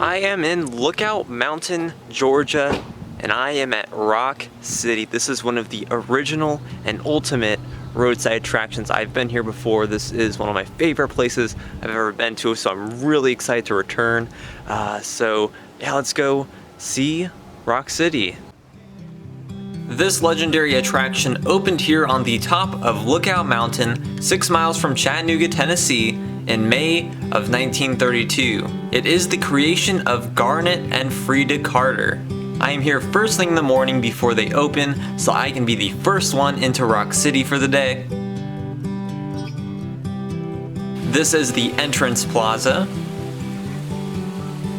I am in Lookout Mountain, Georgia, and I am at Rock City. This is one of the original and ultimate roadside attractions. I've been here before. This is one of my favorite places I've ever been to, so I'm really excited to return. So yeah, let's go see Rock City. This legendary attraction opened here on the top of Lookout Mountain, 6 miles from Chattanooga, Tennessee, in May of 1932. It is the creation of Garnet and Frida Carter. I am here first thing in the morning before they open, so I can be the first one into Rock City for the day. This is the entrance plaza.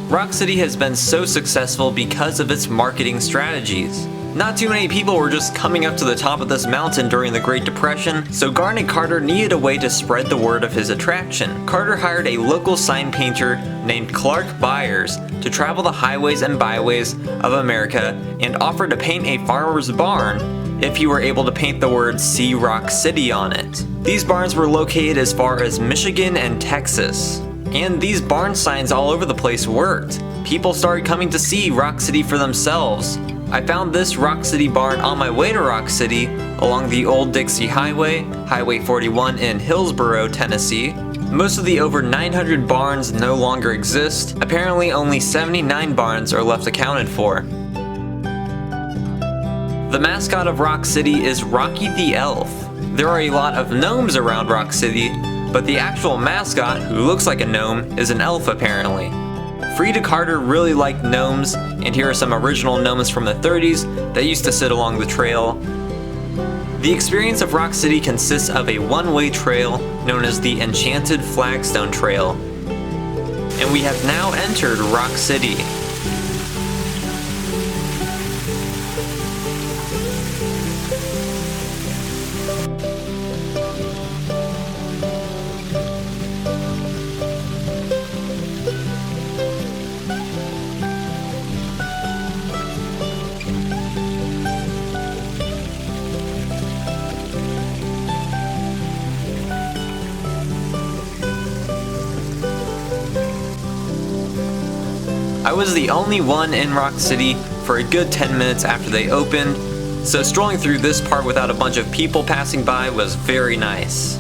Rock City has been so successful because of its marketing strategies. Not too many people were just coming up to the top of this mountain during the Great Depression, so Garnet Carter needed a way to spread the word of his attraction. Carter hired a local sign painter named Clark Byers to travel the highways and byways of America and offered to paint a farmer's barn if he were able to paint the words "See Rock City" on it. These barns were located as far as Michigan and Texas. And these barn signs all over the place worked. People started coming to see Rock City for themselves. I found this Rock City barn on my way to Rock City along the Old Dixie Highway, Highway 41 in Hillsborough, Tennessee. Most of the over 900 barns no longer exist. Apparently only 79 barns are left accounted for. The mascot of Rock City is Rocky the Elf. There are a lot of gnomes around Rock City, but the actual mascot, who looks like a gnome, is an elf apparently. Frida Carter really liked gnomes, and here are some original gnomes from the 30s that used to sit along the trail. The experience of Rock City consists of a one-way trail known as the Enchanted Flagstone Trail. And we have now entered Rock City. I was the only one in Rock City for a good 10 minutes after they opened, so strolling through this part without a bunch of people passing by was very nice.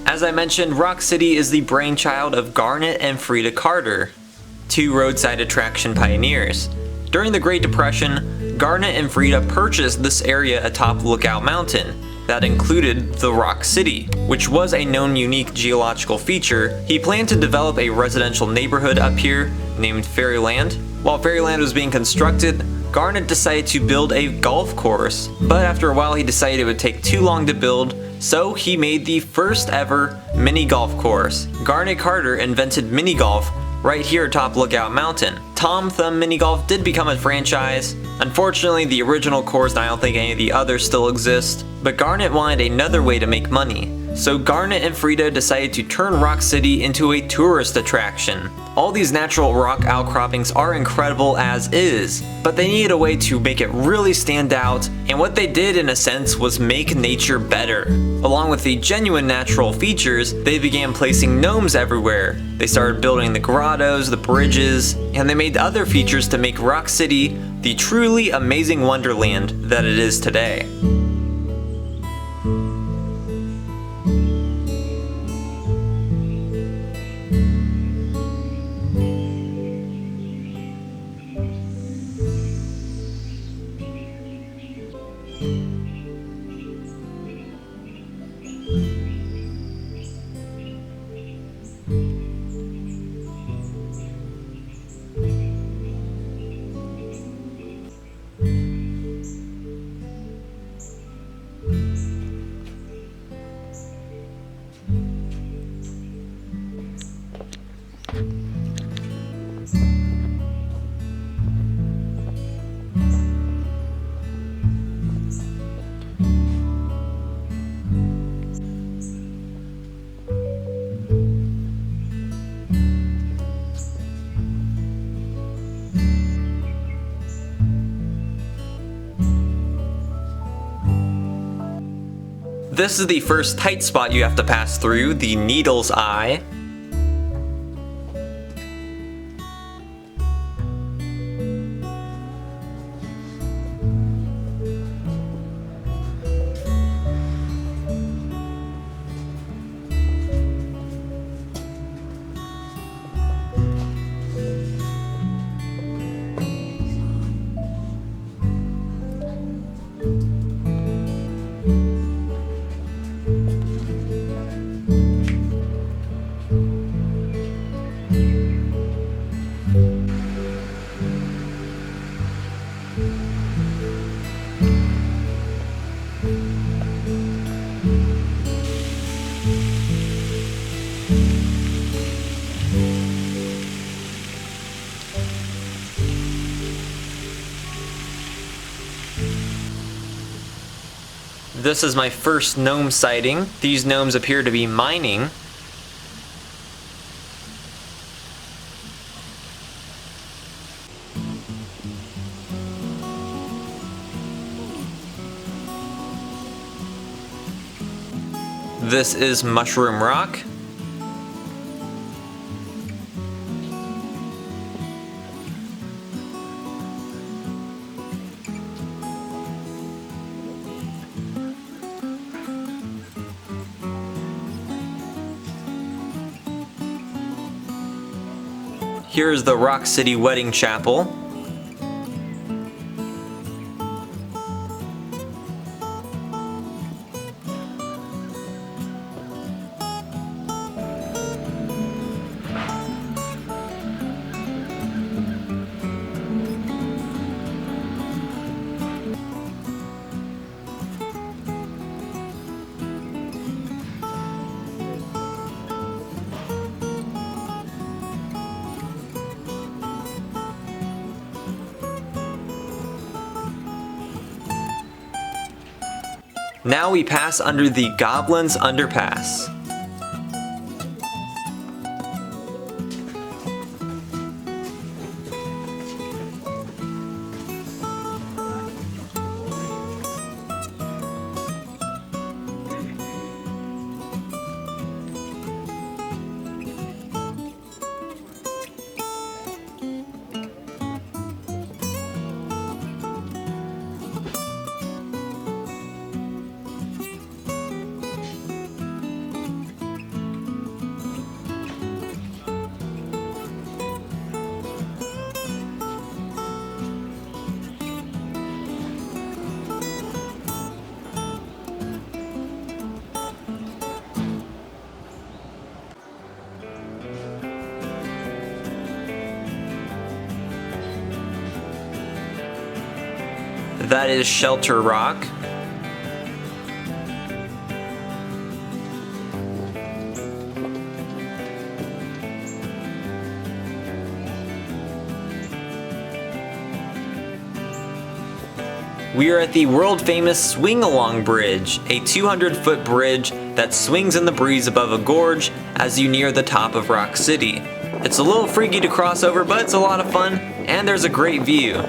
As I mentioned, Rock City is the brainchild of Garnet and Frida Carter, two roadside attraction pioneers. During the Great Depression, Garnet and Frida purchased this area atop Lookout Mountain that included the Rock City, which was a known unique geological feature. He planned to develop a residential neighborhood up here named Fairyland. While Fairyland was being constructed, Garnet decided to build a golf course, but after a while he decided it would take too long to build, so he made the first ever mini golf course. Garnet Carter invented mini golf right here atop Lookout Mountain. Tom Thumb Mini Golf did become a franchise. Unfortunately, the original course and I don't think any of the others still exist, but Garnet wanted another way to make money. So Garnet and Frida decided to turn Rock City into a tourist attraction. All these natural rock outcroppings are incredible as is, but they needed a way to make it really stand out, and what they did in a sense was make nature better. Along with the genuine natural features, they began placing gnomes everywhere. They started building the grottos, the bridges, and they made other features to make Rock City the truly amazing wonderland that it is today. This is the first tight spot you have to pass through, the Needle's Eye. This is my first gnome sighting. These gnomes appear to be mining. This is Mushroom Rock. Here's the Rock City Wedding Chapel. Now we pass under the Goblin's Underpass. That is Shelter Rock. We are at the world-famous Swing-Along Bridge, a 200-foot bridge that swings in the breeze above a gorge as you near the top of Rock City. It's a little freaky to cross over, but it's a lot of fun, and there's a great view.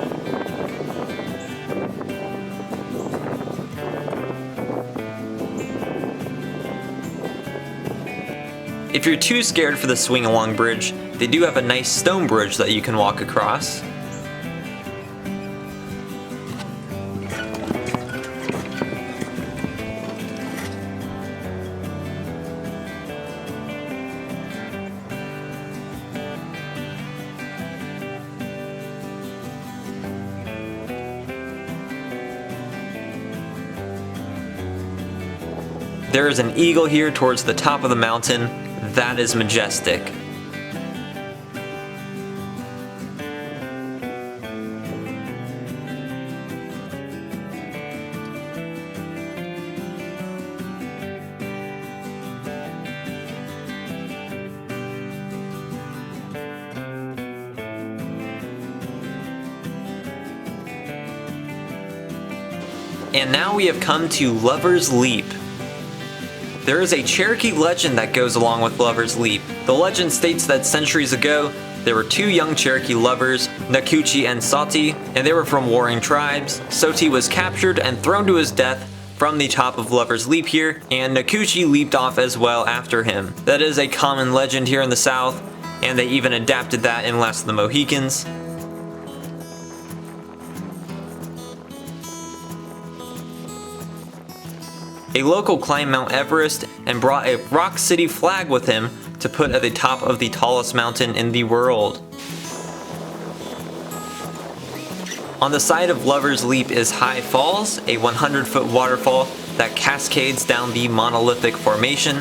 If you're too scared for the Swing-Along Bridge, they do have a nice stone bridge that you can walk across. There is an eagle here towards the top of the mountain. That is majestic. And now we have come to Lover's Leap. There is a Cherokee legend that goes along with Lover's Leap. The legend states that centuries ago, there were two young Cherokee lovers, Nakuchi and Soti, and they were from warring tribes. Soti was captured and thrown to his death from the top of Lover's Leap here, and Noguchi leaped off as well after him. That is a common legend here in the South, and they even adapted that in Last of the Mohicans. A local climbed Mount Everest and brought a Rock City flag with him to put at the top of the tallest mountain in the world. On the side of Lover's Leap is High Falls, a 100-foot waterfall that cascades down the monolithic formation.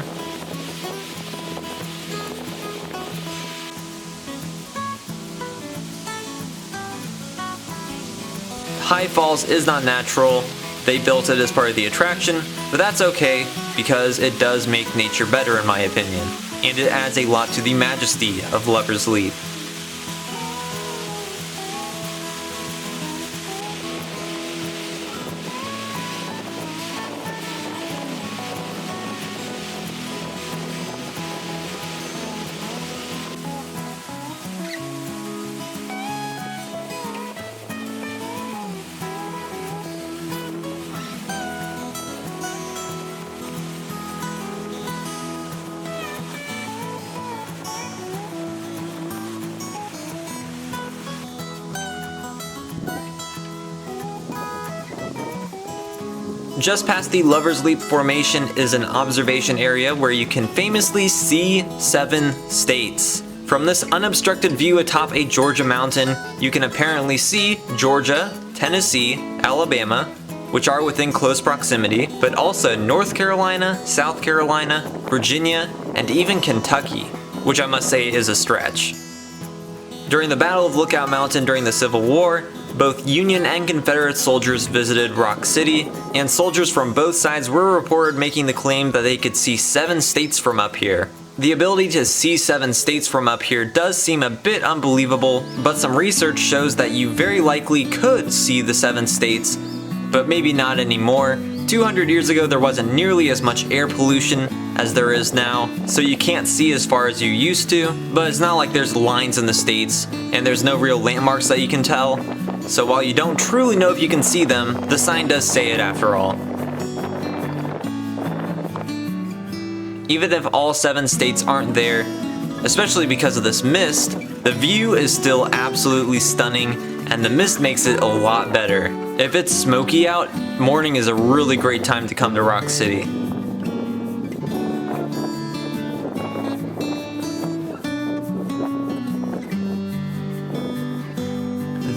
High Falls is not natural. They built it as part of the attraction, but that's okay because it does make nature better in my opinion, and it adds a lot to the majesty of Lover's Leap. Just past the Lover's Leap formation is an observation area where you can famously see 7 states. From this unobstructed view atop a Georgia mountain, you can apparently see Georgia, Tennessee, Alabama, which are within close proximity, but also North Carolina, South Carolina, Virginia, and even Kentucky, which I must say is a stretch. During the Battle of Lookout Mountain during the Civil War, both Union and Confederate soldiers visited Rock City, and soldiers from both sides were reported making the claim that they could see 7 states from up here. The ability to see 7 states from up here does seem a bit unbelievable, but some research shows that you very likely could see the 7 states, but maybe not anymore. 200 years ago there wasn't nearly as much air pollution as there is now, so you can't see as far as you used to, but it's not like there's lines in the states, and there's no real landmarks that you can tell. So while you don't truly know if you can see them, the sign does say it after all. Even if all 7 states aren't there, especially because of this mist, the view is still absolutely stunning, and the mist makes it a lot better. If it's smoky out, morning is a really great time to come to Rock City.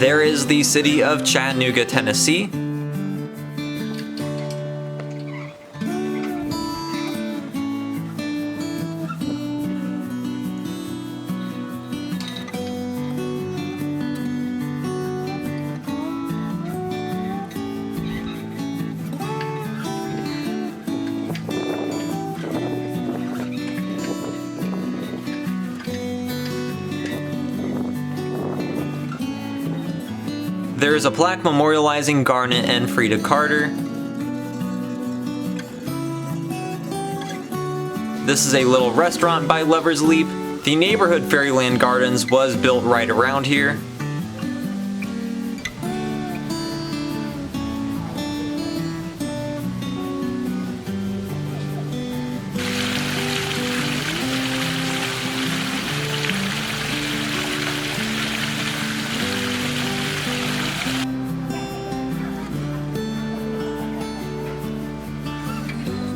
There is the city of Chattanooga, Tennessee. There is a plaque memorializing Garnet and Frida Carter. This is a little restaurant by Lover's Leap. The neighborhood Fairyland Gardens was built right around here.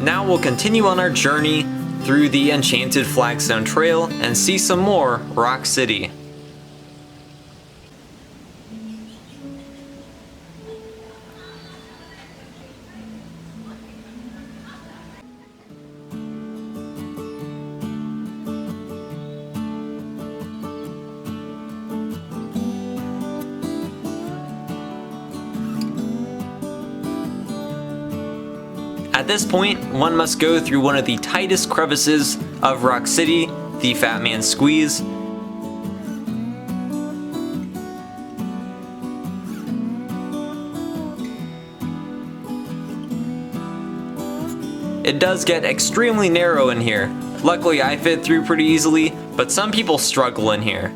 Now we'll continue on our journey through the Enchanted Flagstone Trail and see some more Rock City. At this point, one must go through one of the tightest crevices of Rock City, the Fat Man Squeeze. It does get extremely narrow in here. Luckily I fit through pretty easily, but some people struggle in here.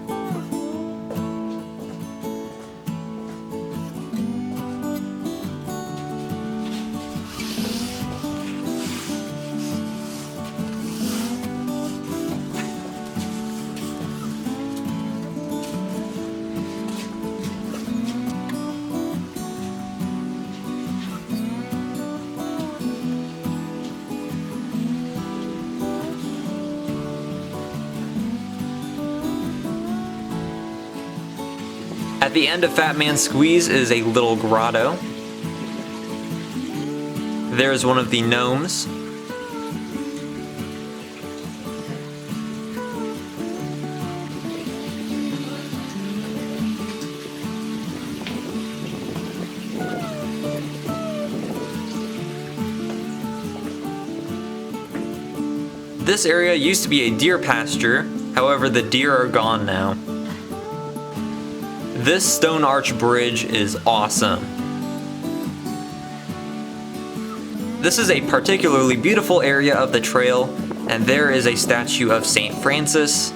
At the end of Fat Man's Squeeze is a little grotto. There's one of the gnomes. This area used to be a deer pasture, however the deer are gone now. This stone arch bridge is awesome. This is a particularly beautiful area of the trail, and there is a statue of St. Francis.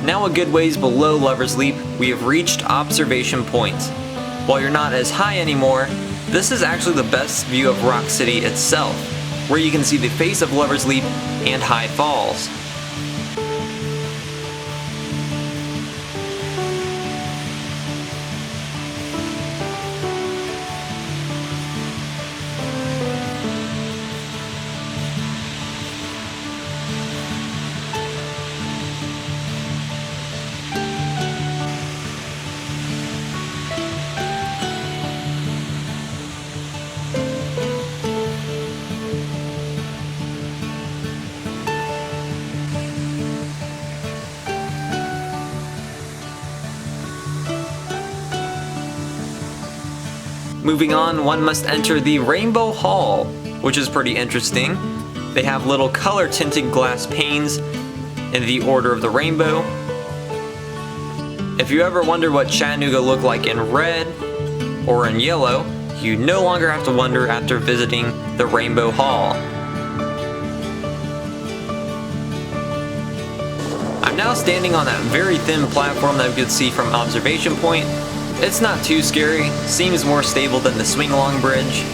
Now a good ways below Lover's Leap, we have reached Observation Point. While you're not as high anymore, this is actually the best view of Rock City itself, where you can see the face of Lover's Leap and High Falls. Moving on, one must enter the Rainbow Hall, which is pretty interesting. They have little color tinted glass panes in the order of the rainbow. If you ever wonder what Chattanooga looked like in red or in yellow, you no longer have to wonder after visiting the Rainbow Hall. I'm now standing on that very thin platform that we could see from Observation Point. It's not too scary, seems more stable than the swing-along bridge.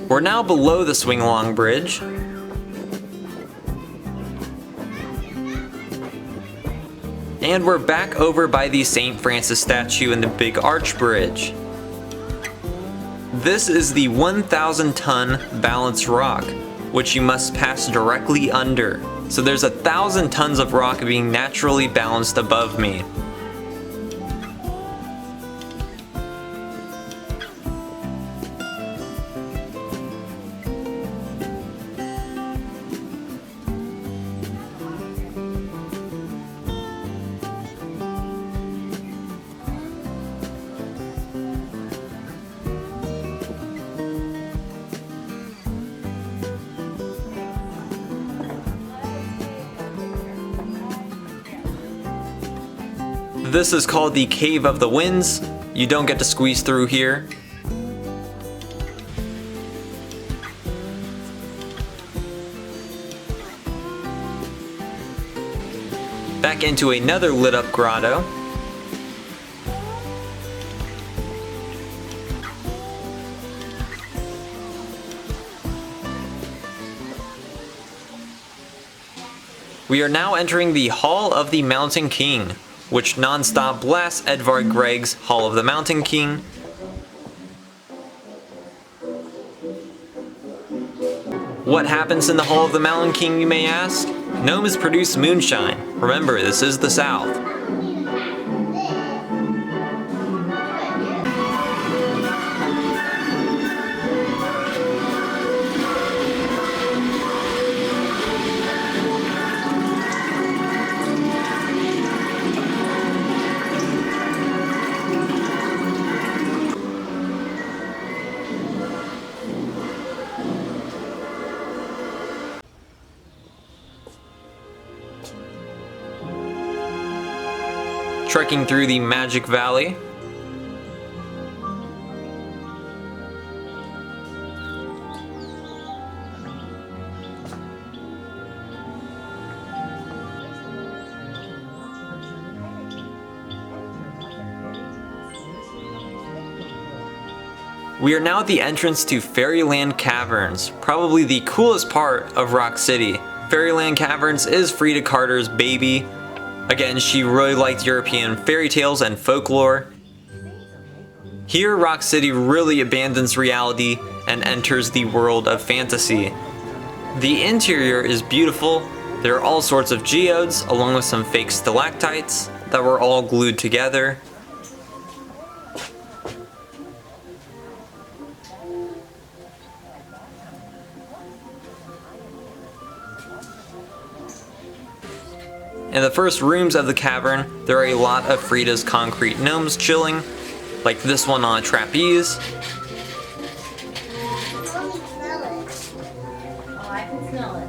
We're now below the swing-along bridge. And we're back over by the St. Francis statue and the big arch bridge. This is the 1,000-ton balance rock, which you must pass directly under. So there's 1,000 tons of rock being naturally balanced above me. This is called the Cave of the Winds. You don't get to squeeze through here. Back into another lit up grotto. We are now entering the Hall of the Mountain King, which non-stop blasts Edvard Grieg's Hall of the Mountain King. What happens in the Hall of the Mountain King, you may ask? Gnomes produce moonshine. Remember, this is the South. Trekking through the Magic Valley. We are now at the entrance to Fairyland Caverns, probably the coolest part of Rock City. Fairyland Caverns is Frida Carter's baby. Again, she really liked European fairy tales and folklore. Here, Rock City really abandons reality and enters the world of fantasy. The interior is beautiful. There are all sorts of geodes, along with some fake stalactites that were all glued together. In the first rooms of the cavern, there are a lot of Frida's concrete gnomes chilling, like this one on a trapeze. Oh, I can smell it.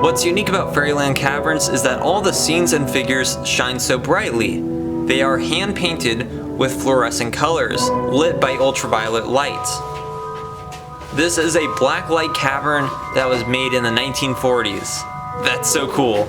What's unique about Fairyland Caverns is that all the scenes and figures shine so brightly. They are hand-painted with fluorescent colors, lit by ultraviolet lights. This is a blacklight cavern that was made in the 1940s. That's so cool.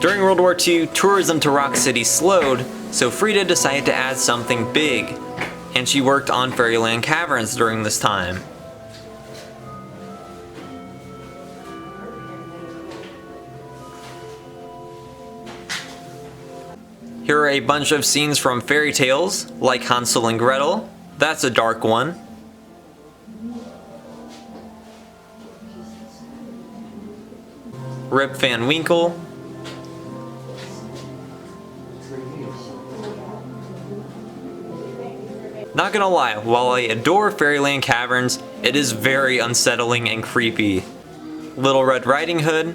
During World War II, tourism to Rock City slowed, so Frida decided to add something big, and she worked on Fairyland Caverns during this time. Here are a bunch of scenes from fairy tales, like Hansel and Gretel. That's a dark one. Rip Van Winkle. Not gonna lie, while I adore Fairyland Caverns, it is very unsettling and creepy. Little Red Riding Hood.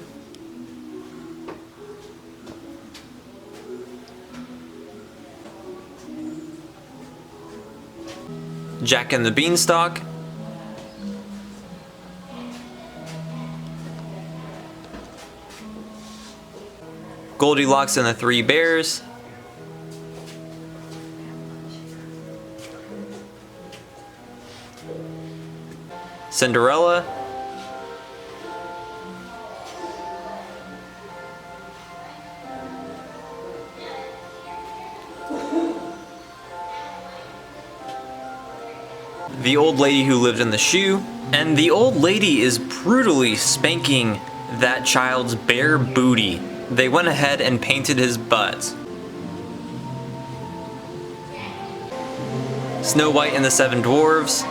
Jack and the Beanstalk. Goldilocks and the Three Bears. Cinderella. The Old Lady Who Lived in the Shoe. And the old lady is brutally spanking that child's bare booty. They went ahead and painted his butt. Snow White and the Seven Dwarfs.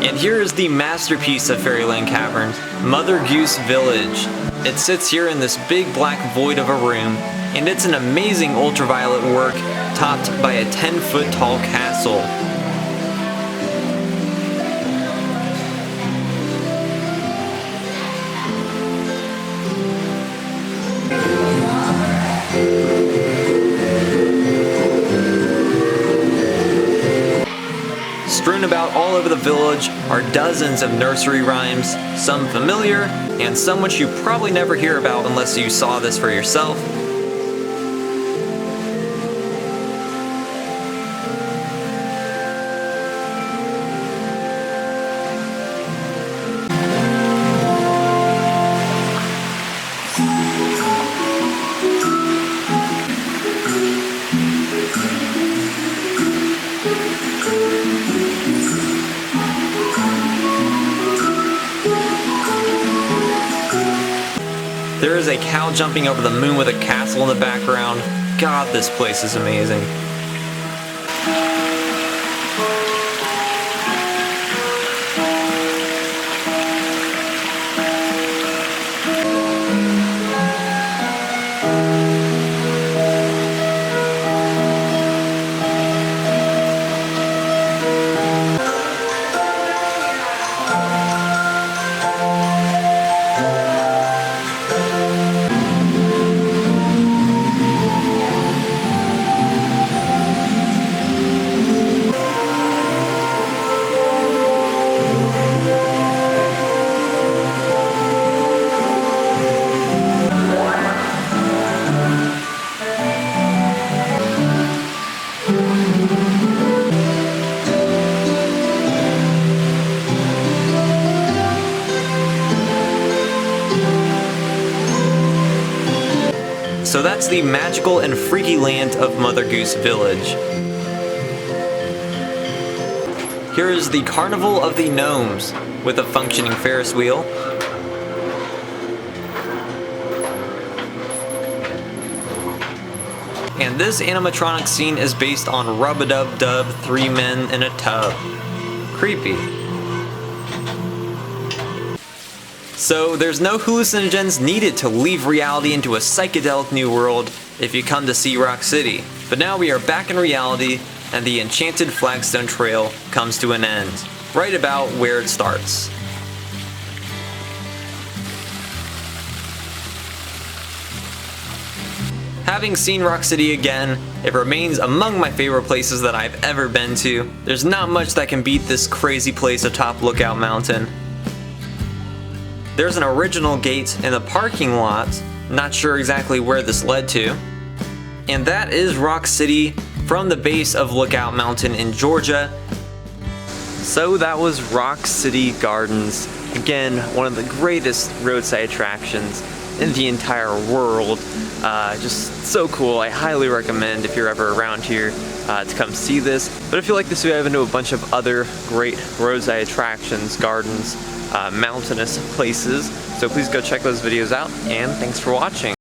And here is the masterpiece of Fairyland Caverns, Mother Goose Village. It sits here in this big black void of a room, and it's an amazing ultraviolet work topped by a 10-foot tall castle. Strewn about all over the village are dozens of nursery rhymes, some familiar, and some which you probably never hear about unless you saw this for yourself. There is a cow jumping over the moon with a castle in the background. God, this place is amazing. So that's the magical and freaky land of Mother Goose Village. Here is the Carnival of the Gnomes with a functioning Ferris wheel. And this animatronic scene is based on Rub-a-Dub-Dub, Three Men in a Tub. Creepy. So there's no hallucinogens needed to leave reality into a psychedelic new world if you come to see Rock City. But now we are back in reality, and the enchanted flagstone trail comes to an end, right about where it starts. Having seen Rock City again, it remains among my favorite places that I've ever been to. There's not much that can beat this crazy place atop Lookout Mountain. There's an original gate in the parking lot, not sure exactly where this led to. And that is Rock City from the base of Lookout Mountain in Georgia. So that was Rock City Gardens. Again, one of the greatest roadside attractions in the entire world. Just so cool. I highly recommend if you're ever around here to come see this. But if you like this video, I have into a bunch of other great roadside attractions, gardens, mountainous places. So please go check those videos out, and thanks for watching.